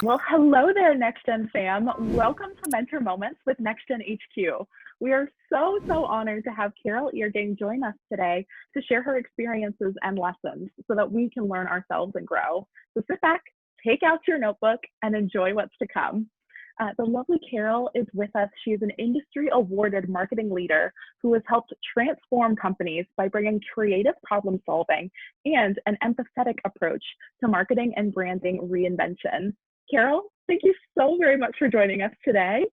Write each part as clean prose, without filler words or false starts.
Well, hello there, NextGen fam. Welcome to Mentor Moments with NextGen HQ. We are so honored to have Carole Irgang join us today to share her experiences and lessons so that we can learn ourselves and grow. So sit back, take out your notebook, and enjoy what's to come. The lovely Carole is with us. She is an industry-awarded marketing leader who has helped transform companies by bringing creative problem solving and an empathetic approach to marketing and branding reinvention. Carole, thank you so very much for joining us today.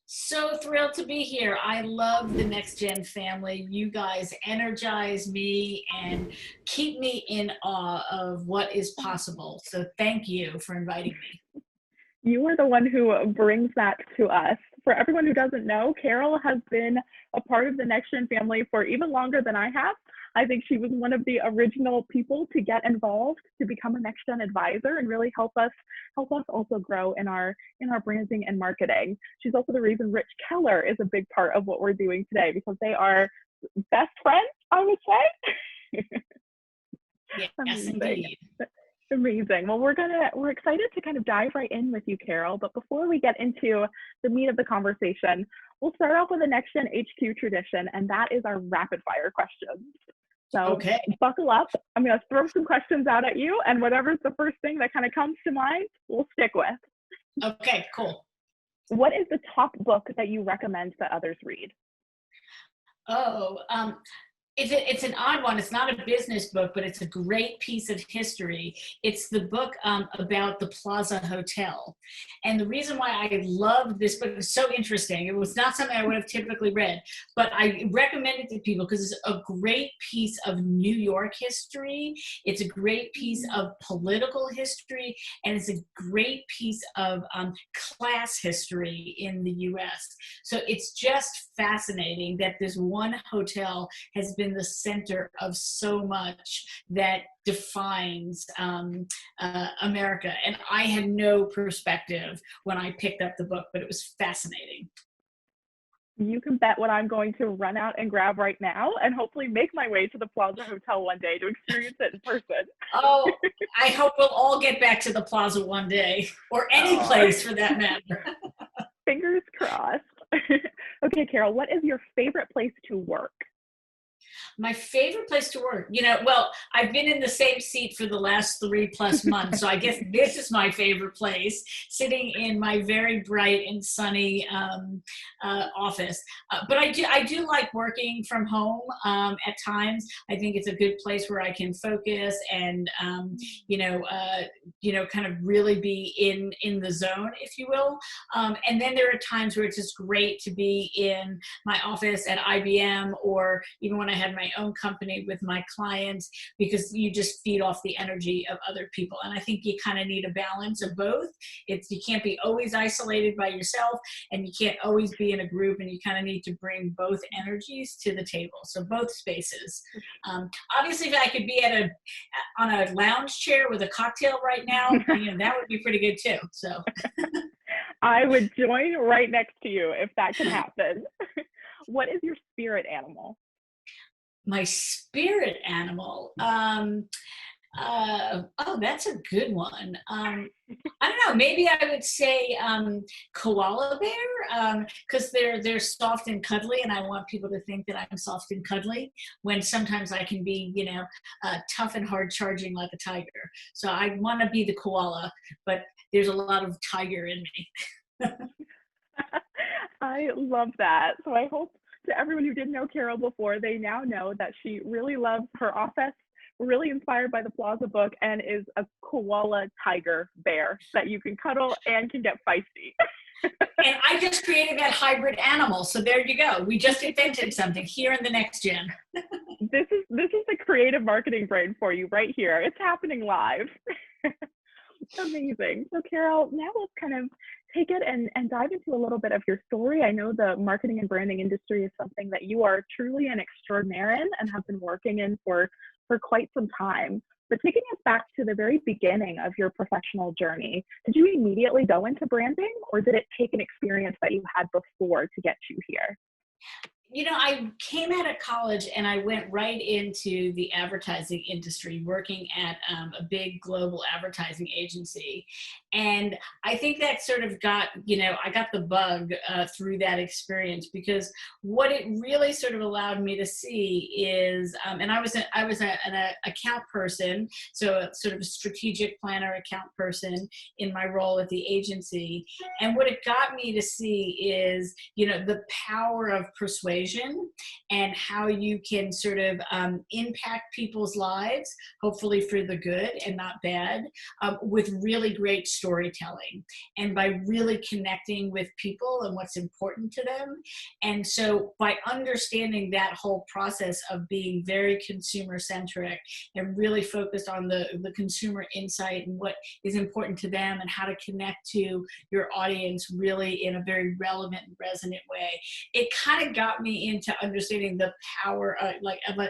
So thrilled to be here. I love the NextGen family. You guys energize me and keep me in awe of what is possible. So thank you for inviting me. You are the one who brings that to us. For everyone who doesn't know, Carole has been a part of the NextGen family for even longer than I have. I think she was one of the original people to get involved, to become a NextGen advisor and really help us also grow in our branding and marketing. She's also the reason Rich Keller is a big part of what we're doing today, because they are best friends, I would say. Yes, indeed. Amazing. Well, we're excited to kind of dive right in with you, Carole. But before we get into the meat of the conversation, we'll start off with a NextGen HQ tradition, and that is our rapid fire questions. So buckle up. I'm going to throw some questions out at you, and whatever's the first thing that kind of comes to mind, we'll stick with. Okay, cool. What is the top book that you recommend that others read? It's an odd one. It's not a business book, but it's a great piece of history. It's the book about the Plaza Hotel. And the reason why I love this book is so interesting. It was not something I would have typically read, but I recommend it to people because it's a great piece of New York history. It's a great piece of political history, and it's a great piece of class history in the US. So it's just fascinating that this one hotel has been the center of so much that defines America. And I had no perspective when I picked up the book, but it was fascinating. You can bet what I'm going to run out and grab right now and hopefully make my way to the Plaza Hotel one day to experience it in person. Oh, I hope we'll all get back to the Plaza one day, or any place for that matter. Fingers crossed. Okay, Carole, what is your favorite place to work? My favorite place to work, well, I've been in the same seat for the last 3+ months, so I guess this is my favorite place, sitting in my very bright and sunny office. But I do like working from home at times. I think it's a good place where I can focus and kind of really be in the zone, if you will. And then there are times where it's just great to be in my office at IBM, or even when I had my own company with my clients, because you just feed off the energy of other people. And I think you kind of need a balance of both. You can't be always isolated by yourself, and you can't always be in a group, and you kind of need to bring both energies to the table. So both spaces. Obviously, if I could be on a lounge chair with a cocktail right now, that would be pretty good too. So I would join right next to you if that could happen. What is your spirit animal? My spirit animal. That's a good one. I don't know. Maybe I would say koala bear, because they're soft and cuddly, and I want people to think that I'm soft and cuddly, when sometimes I can be, tough and hard charging like a tiger. So I want to be the koala, but there's a lot of tiger in me. I love that. So I hope to everyone who didn't know Carole before, they now know that she really loves her office, really inspired by the Plaza book, and is a koala tiger bear that you can cuddle and can get feisty. And I just created that hybrid animal. So there you go. We just invented something here in the NextGen. This is the creative marketing brain for you right here. It's happening live. Amazing. So Carole, now let's kind of take it and dive into a little bit of your story. I know the marketing and branding industry is something that you are truly an extraordinaire in and have been working in for quite some time. But taking us back to the very beginning of your professional journey, did you immediately go into branding, or did it take an experience that you had before to get you here? I came out of college and I went right into the advertising industry, working at a big global advertising agency. And I think that sort of I got the bug through that experience, because what it really sort of allowed me to see is, and I was an account person, so a sort of a strategic planner, account person in my role at the agency. And what it got me to see is, the power of persuasion and how you can sort of impact people's lives, hopefully for the good and not bad, with really great storytelling and by really connecting with people and what's important to them. And so by understanding that whole process of being very consumer centric and really focused on the consumer insight and what is important to them and how to connect to your audience really in a very relevant and resonant way, it kind of got me into understanding the power,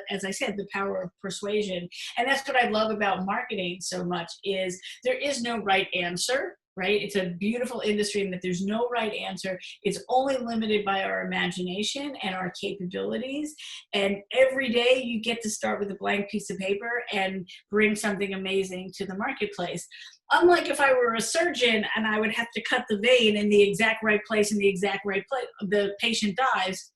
as I said, the power of persuasion. And that's what I love about marketing so much, is there is no right answer, right? It's a beautiful industry in that there's no right answer. It's only limited by our imagination and our capabilities. And every day you get to start with a blank piece of paper and bring something amazing to the marketplace. Unlike if I were a surgeon and I would have to cut the vein in the exact right place in the exact right place, the patient dies.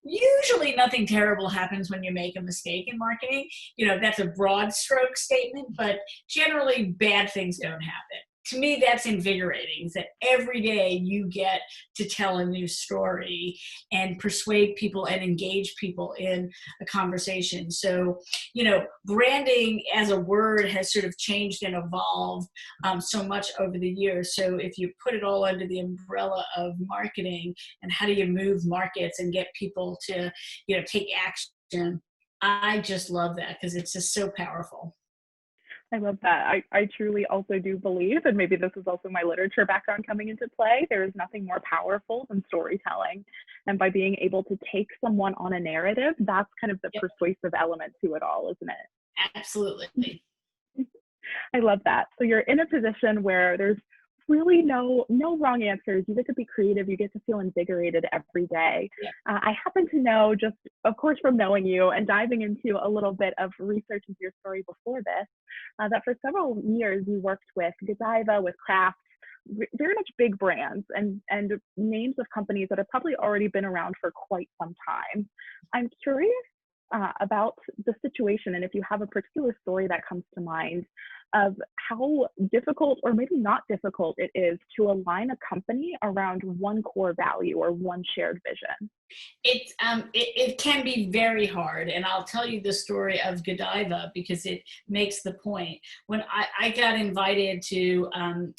Usually nothing terrible happens when you make a mistake in marketing. That's a broad stroke statement, but generally bad things don't happen. To me, that's invigorating, that every day you get to tell a new story and persuade people and engage people in a conversation. So, branding as a word has sort of changed and evolved so much over the years. So if you put it all under the umbrella of marketing and how do you move markets and get people to, take action, I just love that, because it's just so powerful. I love that. I truly also do believe, and maybe this is also my literature background coming into play, there is nothing more powerful than storytelling. And by being able to take someone on a narrative, that's kind of the Yep. persuasive element to it all, isn't it? Absolutely. I love that. So you're in a position where there's really no wrong answers. You get to be creative. You get to feel invigorated every day. Yeah. I happen to know, just of course from knowing you and diving into a little bit of research into your story before this, that for several years you worked with Godiva, with Kraft, very much big brands and names of companies that have probably already been around for quite some time. I'm curious about the situation, and if you have a particular story that comes to mind of how difficult or maybe not difficult it is to align a company around one core value or one shared vision. It can be very hard, and I'll tell you the story of Godiva because it makes the point. When I got invited to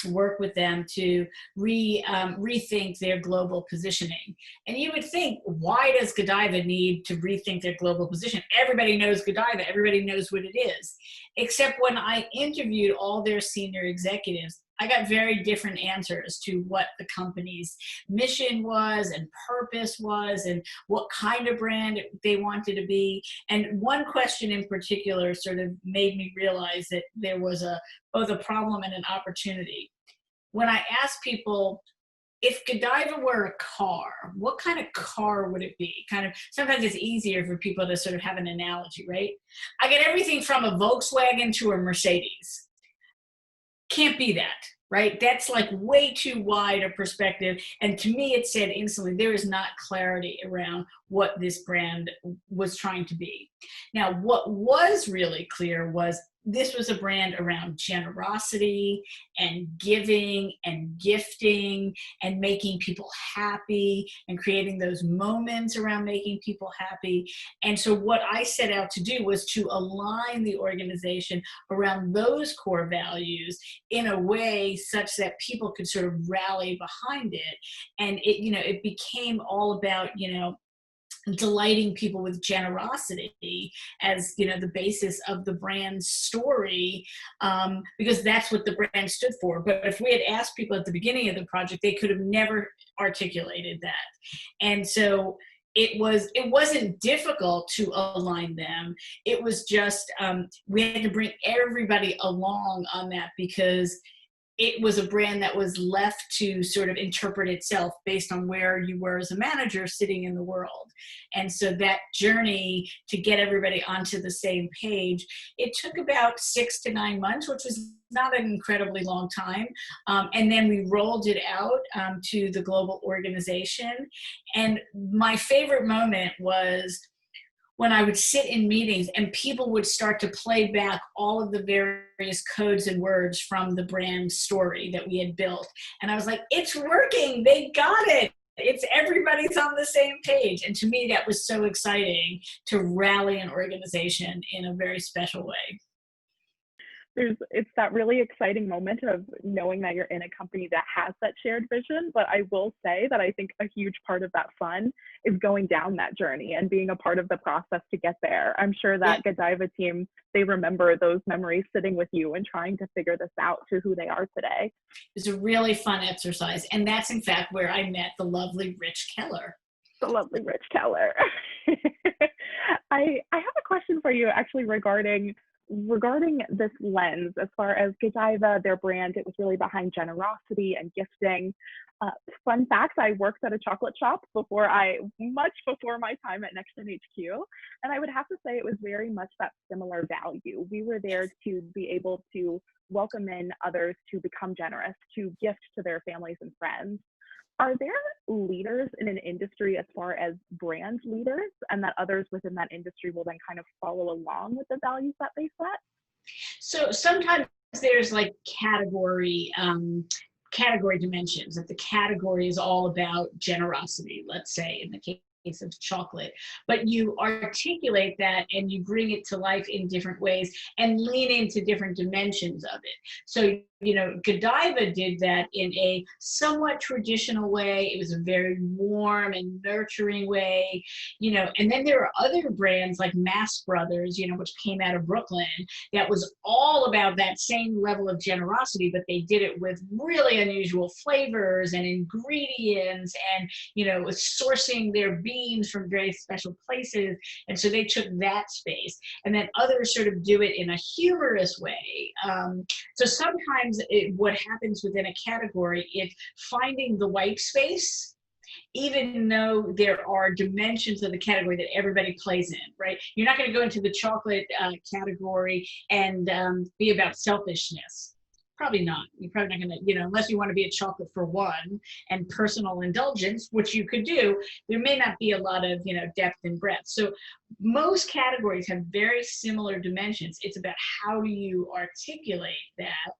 work with them to rethink their global positioning, and you would think, why does Godiva need to rethink their global position? Everybody knows Godiva, everybody knows what it is. Except when I interviewed all their senior executives, I got very different answers to what the company's mission was and purpose was and what kind of brand they wanted to be. And one question in particular sort of made me realize that there was both a problem and an opportunity. When I asked people, if Godiva were a car, what kind of car would it be? Sometimes it's easier for people to sort of have an analogy, right? I get everything from a Volkswagen to a Mercedes. Can't be that, right? That's like way too wide a perspective. And to me, it said instantly, there is not clarity around what this brand was trying to be. Now, what was really clear was this was a brand around generosity and giving and gifting and making people happy and creating those moments around making people happy. And so what I set out to do was to align the organization around those core values in a way such that people could sort of rally behind it. And it became all about, delighting people with generosity as the basis of the brand's story, because that's what the brand stood for. But if we had asked people at the beginning of the project, they could have never articulated that. And so it wasn't difficult to align them. It was just we had to bring everybody along on that, because it was a brand that was left to sort of interpret itself based on where you were as a manager sitting in the world. And so that journey to get everybody onto the same page, it took about 6 to 9 months, which was not an incredibly long time. And then we rolled it out to the global organization. And my favorite moment was when I would sit in meetings and people would start to play back all of the various codes and words from the brand story that we had built. And I was like, it's working, they got it. It's everybody's on the same page. And to me, that was so exciting to rally an organization in a very special way. It's that really exciting moment of knowing that you're in a company that has that shared vision. But I will say that I think a huge part of that fun is going down that journey and being a part of the process to get there. I'm sure that Godiva team, they remember those memories sitting with you and trying to figure this out to who they are today. It's a really fun exercise. And that's in fact where I met the lovely Rich Keller. The lovely Rich Keller. I have a question for you actually regarding this lens. As far as Godiva, their brand, it was really behind generosity and gifting. Fun fact, I worked at a chocolate shop much before my time at NextGen HQ. And I would have to say it was very much that similar value. We were there to be able to welcome in others to become generous, to gift to their families and friends. Are there leaders in an industry as far as brand leaders, and that others within that industry will then kind of follow along with the values that they set? So sometimes there's like category dimensions, that the category is all about generosity, let's say in the case of chocolate, but you articulate that and you bring it to life in different ways and lean into different dimensions of it. So, Godiva did that in a somewhat traditional way. It was a very warm and nurturing way, and then there are other brands like Mass Brothers, which came out of Brooklyn, that was all about that same level of generosity, but they did it with really unusual flavors and ingredients and, sourcing their beans from very special places. And so they took that space. And then others sort of do it in a humorous way. So sometimes what happens within a category is finding the white space, even though there are dimensions of the category that everybody plays in, right? You're not going to go into the chocolate category and be about selfishness. Probably not. You're probably not going to, unless you want to be a chocolate for one and personal indulgence, which you could do, there may not be a lot of, depth and breadth. So most categories have very similar dimensions. It's about how do you articulate that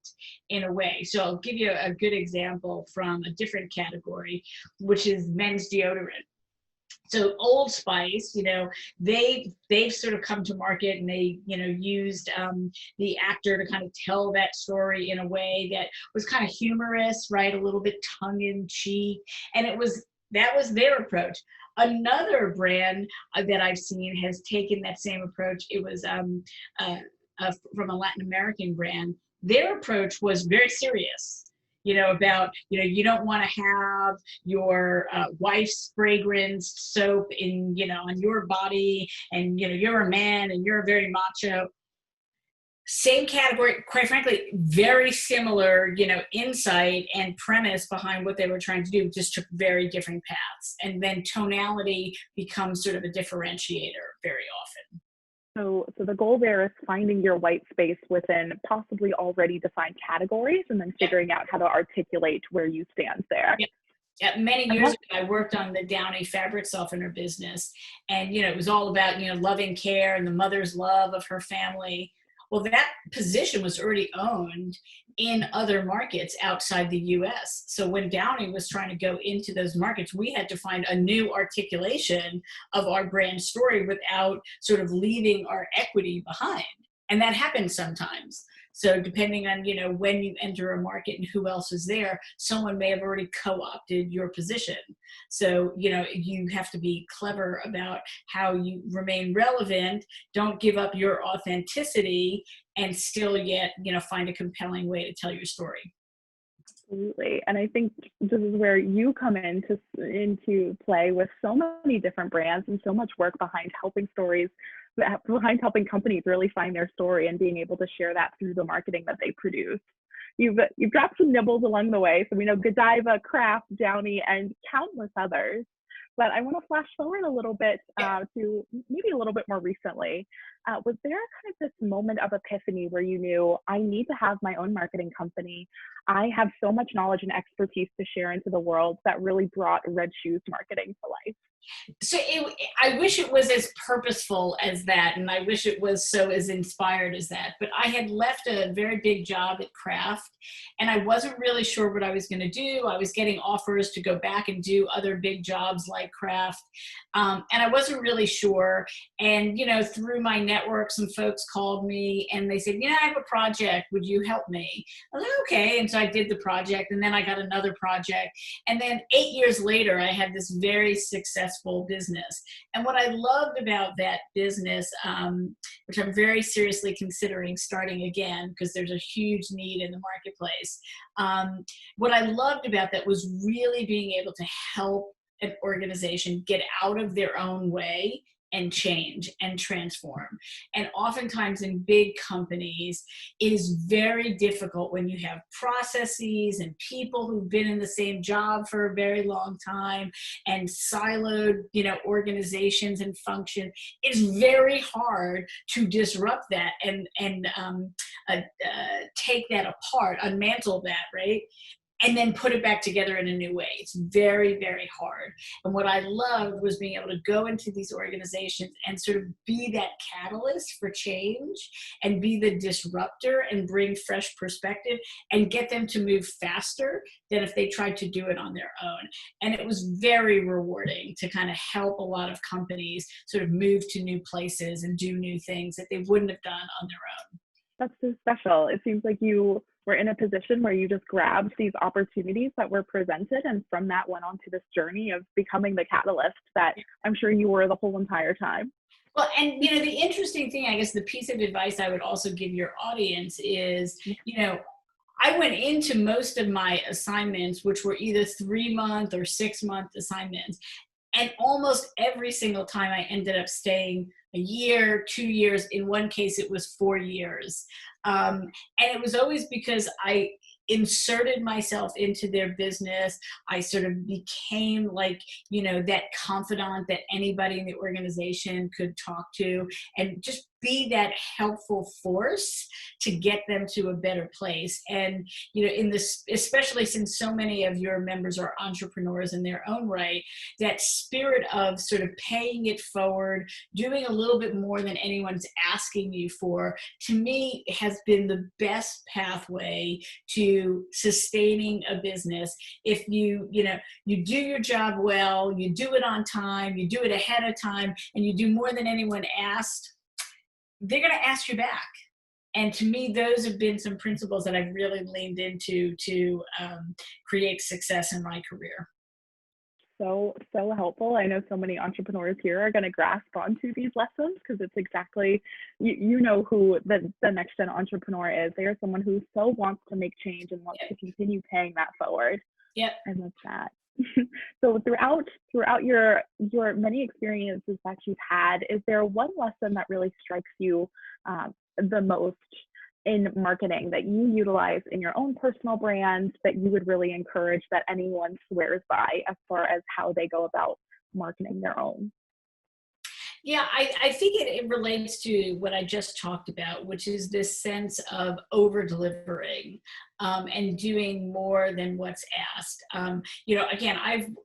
in a way. So I'll give you a good example from a different category, which is men's deodorant. So Old Spice, they've sort of come to market and they, used the actor to kind of tell that story in a way that was kind of humorous, right? A little bit tongue in cheek. And that was their approach. Another brand that I've seen has taken that same approach. It was from a Latin American brand. Their approach was very serious. About, you don't want to have your wife's fragrance soap on your body, and, you're a man and you're very macho. Same category, quite frankly, very similar, insight and premise behind what they were trying to do, just took very different paths. And then tonality becomes sort of a differentiator very often. So the goal there is finding your white space within possibly already defined categories and then figuring out how to articulate where you stand there. Yeah, many years ago, I worked on the Downy fabric softener business, and it was all about loving care and the mother's love of her family. Well, that position was already owned in other markets outside the US. So when Downy was trying to go into those markets, we had to find a new articulation of our brand story without sort of leaving our equity behind. And that happens sometimes. So depending on, when you enter a market and who else is there, someone may have already co-opted your position. So, you have to be clever about how you remain relevant, don't give up your authenticity, and still yet, find a compelling way to tell your story. Absolutely. And I think this is where you come into play with so many different brands and so much work behind helping companies really find their story and being able to share that through the marketing that they produce. you've dropped some nibbles along the way. So we know Godiva, Kraft, Downy, and countless others. But I want to flash forward a little bit to maybe a little bit more recently. Was there kind of this moment of epiphany where you knew, I need to have my own marketing company? I have so much knowledge and expertise to share into the world, that really brought Red Shoes marketing to life? So I wish it was as purposeful as that, and I wish it was so as inspired as that. But I had left a very big job at Kraft, and I wasn't really sure what I was going to do. I was getting offers to go back and do other big jobs like Kraft, and I wasn't really sure. And through my network, some folks called me and they said, I have a project. Would you help me? I was like, okay. And so I did the project, and then I got another project, and then 8 years later, I had this very successful business. And what I loved about that business, which I'm very seriously considering starting again because there's a huge need in the marketplace, what I loved about that was really being able to help an organization get out of their own way and change and transform. And oftentimes in big companies, it is very difficult when you have processes and people who've been in the same job for a very long time and siloed, organizations and function. It's very hard to disrupt that and take that apart, unmantle that, right? And then put it back together in a new way. It's very, very hard. And what I loved was being able to go into these organizations and sort of be that catalyst for change and be the disruptor and bring fresh perspective and get them to move faster than if they tried to do it on their own. And it was very rewarding to kind of help a lot of companies sort of move to new places and do new things that they wouldn't have done on their own. That's so special. It seems like you were in a position where you just grabbed these opportunities that were presented, and from that went on to this journey of becoming the catalyst that I'm sure you were the whole entire time. Well, and the interesting thing, I guess the piece of advice I would also give your audience is, I went into most of my assignments, which were either 3-month or 6-month assignments. And almost every single time I ended up staying a year, 2 years. In one case, it was 4 years. And it was always because I inserted myself into their business. I sort of became like, that confidant that anybody in the organization could talk to, and just be that helpful force to get them to a better place. And, in this, especially since so many of your members are entrepreneurs in their own right, that spirit of sort of paying it forward, doing a little bit more than anyone's asking you for, to me has been the best pathway to sustaining a business. If you do your job well, you do it on time, you do it ahead of time, and you do more than anyone asked, they're going to ask you back. And to me, those have been some principles that I've really leaned into to create success in my career. So helpful. I know so many entrepreneurs here are going to grasp onto these lessons, because it's exactly, you know who the next gen entrepreneur is. They are someone who so wants to make change and wants to continue paying that forward. Yep. I love that. So throughout your many experiences that you've had, is there one lesson that really strikes you the most in marketing that you utilize in your own personal brand that you would really encourage that anyone swears by as far as how they go about marketing their own? Yeah, I think it relates to what I just talked about, which is this sense of over-delivering and doing more than what's asked. Again,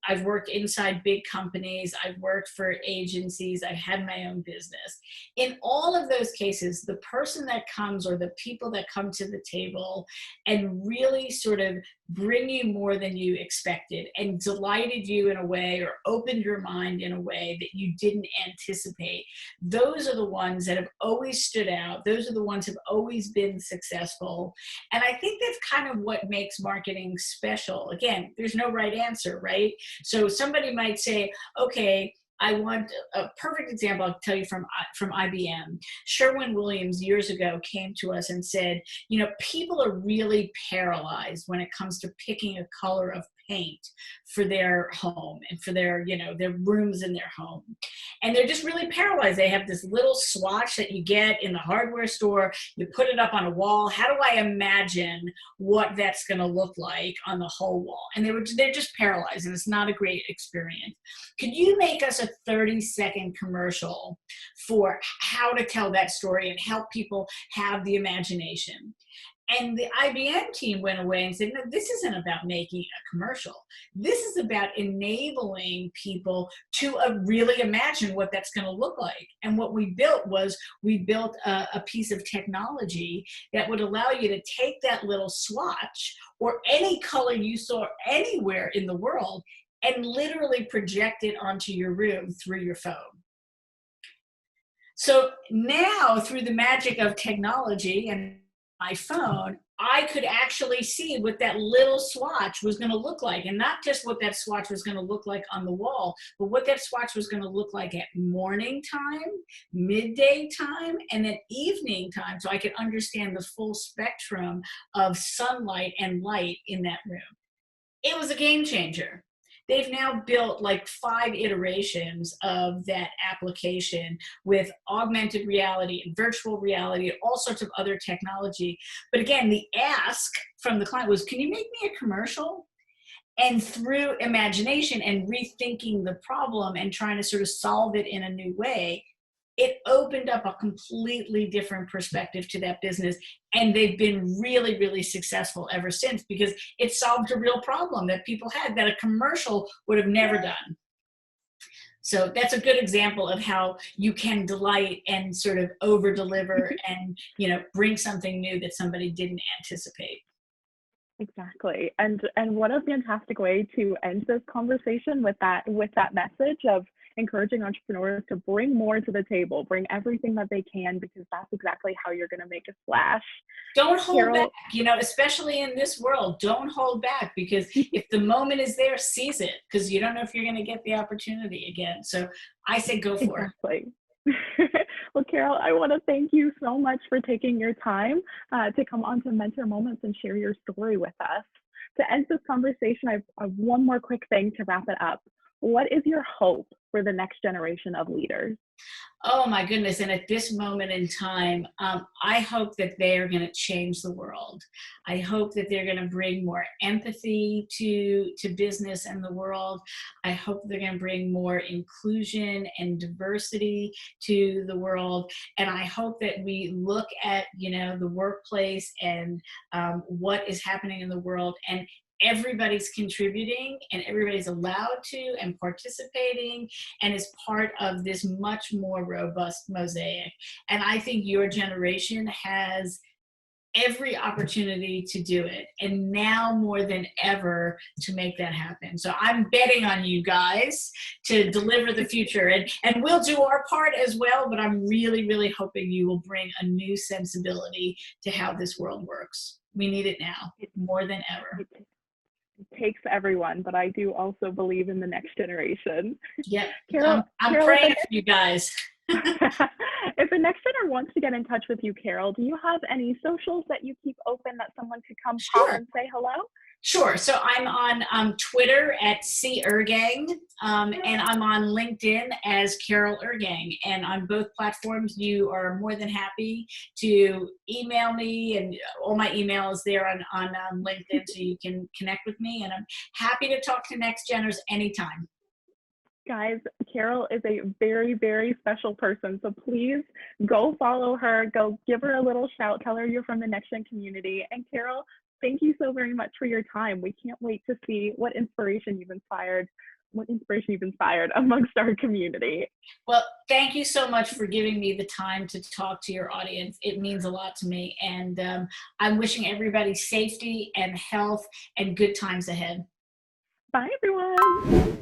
I've worked inside big companies. I've worked for agencies. I've had my own business. In all of those cases, the person that comes, or the people that come to the table and really sort of bring you more than you expected and delighted you in a way, or opened your mind in a way that you didn't anticipate, those are the ones that have always stood out. Those are the ones who have always been successful. And I think that's kind of what makes marketing special. Again, there's no right answer, right? So somebody might say, okay, I want a perfect example. I'll tell you from IBM. Sherwin-Williams years ago came to us and said, people are really paralyzed when it comes to picking a color of paint for their home and for their rooms in their home. And they're just really paralyzed. They have this little swatch that you get in the hardware store. You put it up on a wall. How do I imagine what that's going to look like on the whole wall? And they're just paralyzed, and it's not a great experience. Could you make us a 30-second commercial for how to tell that story and help people have the imagination? And the IBM team went away and said, no, this isn't about making a commercial. This is about enabling people to really imagine what that's going to look like. And what we built was a piece of technology that would allow you to take that little swatch or any color you saw anywhere in the world and literally project it onto your room through your phone. So now, through the magic of technology and my phone, I could actually see what that little swatch was going to look like, and not just what that swatch was going to look like on the wall, but what that swatch was going to look like at morning time, midday time, and then evening time, so I could understand the full spectrum of sunlight and light in that room. It was a game changer. They've now built like 5 iterations of that application with augmented reality and virtual reality and all sorts of other technology. But again, the ask from the client was, can you make me a commercial? And through imagination and rethinking the problem and trying to sort of solve it in a new way, it opened up a completely different perspective to that business. And they've been really, really successful ever since, because it solved a real problem that people had that a commercial would have never done. So that's a good example of how you can delight and sort of over deliver and, bring something new that somebody didn't anticipate. Exactly. And what a fantastic way to end this conversation with that message of encouraging entrepreneurs to bring more to the table, bring everything that they can, because that's exactly how you're going to make a splash. Don't hold back, especially in this world, don't hold back, because if the moment is there, seize it, because you don't know if you're going to get the opportunity again. So I say go for it. Well, Carole, I want to thank you so much for taking your time to come on to Mentor Moments and share your story with us. To end this conversation, I have one more quick thing to wrap it up. What is your hope for the next generation of leaders? Oh my goodness. And at this moment in time, I hope that they are going to change the world. I hope that they're going to bring more empathy to business and the world. I hope they're going to bring more inclusion and diversity to the world. And I hope that we look at, the workplace and what is happening in the world, and everybody's contributing and everybody's allowed to and participating and is part of this much more robust mosaic. And I think your generation has every opportunity to do it, and now more than ever to make that happen. So I'm betting on you guys to deliver the future, and we'll do our part as well, but I'm really, really hoping you will bring a new sensibility to how this world works. We need it now more than ever. It takes everyone, but I do also believe in the next generation. Yep. Carole, I'm praying for you guys. If the next gener wants to get in touch with you, Carole, do you have any socials that you keep open that someone could come pop and say hello? Sure. So I'm on Twitter at C Irgang, and I'm on LinkedIn as Carole Irgang. And on both platforms, you are more than happy to email me, and all my email is there on LinkedIn, so you can connect with me. And I'm happy to talk to Next Geners anytime. Guys, Carole is a very, very special person. So please go follow her, go give her a little shout, tell her you're from the Next Gen community. And Carole, thank you so very much for your time. We can't wait to see what inspiration you've inspired amongst our community. Well, thank you so much for giving me the time to talk to your audience. It means a lot to me. And I'm wishing everybody safety and health and good times ahead. Bye, everyone.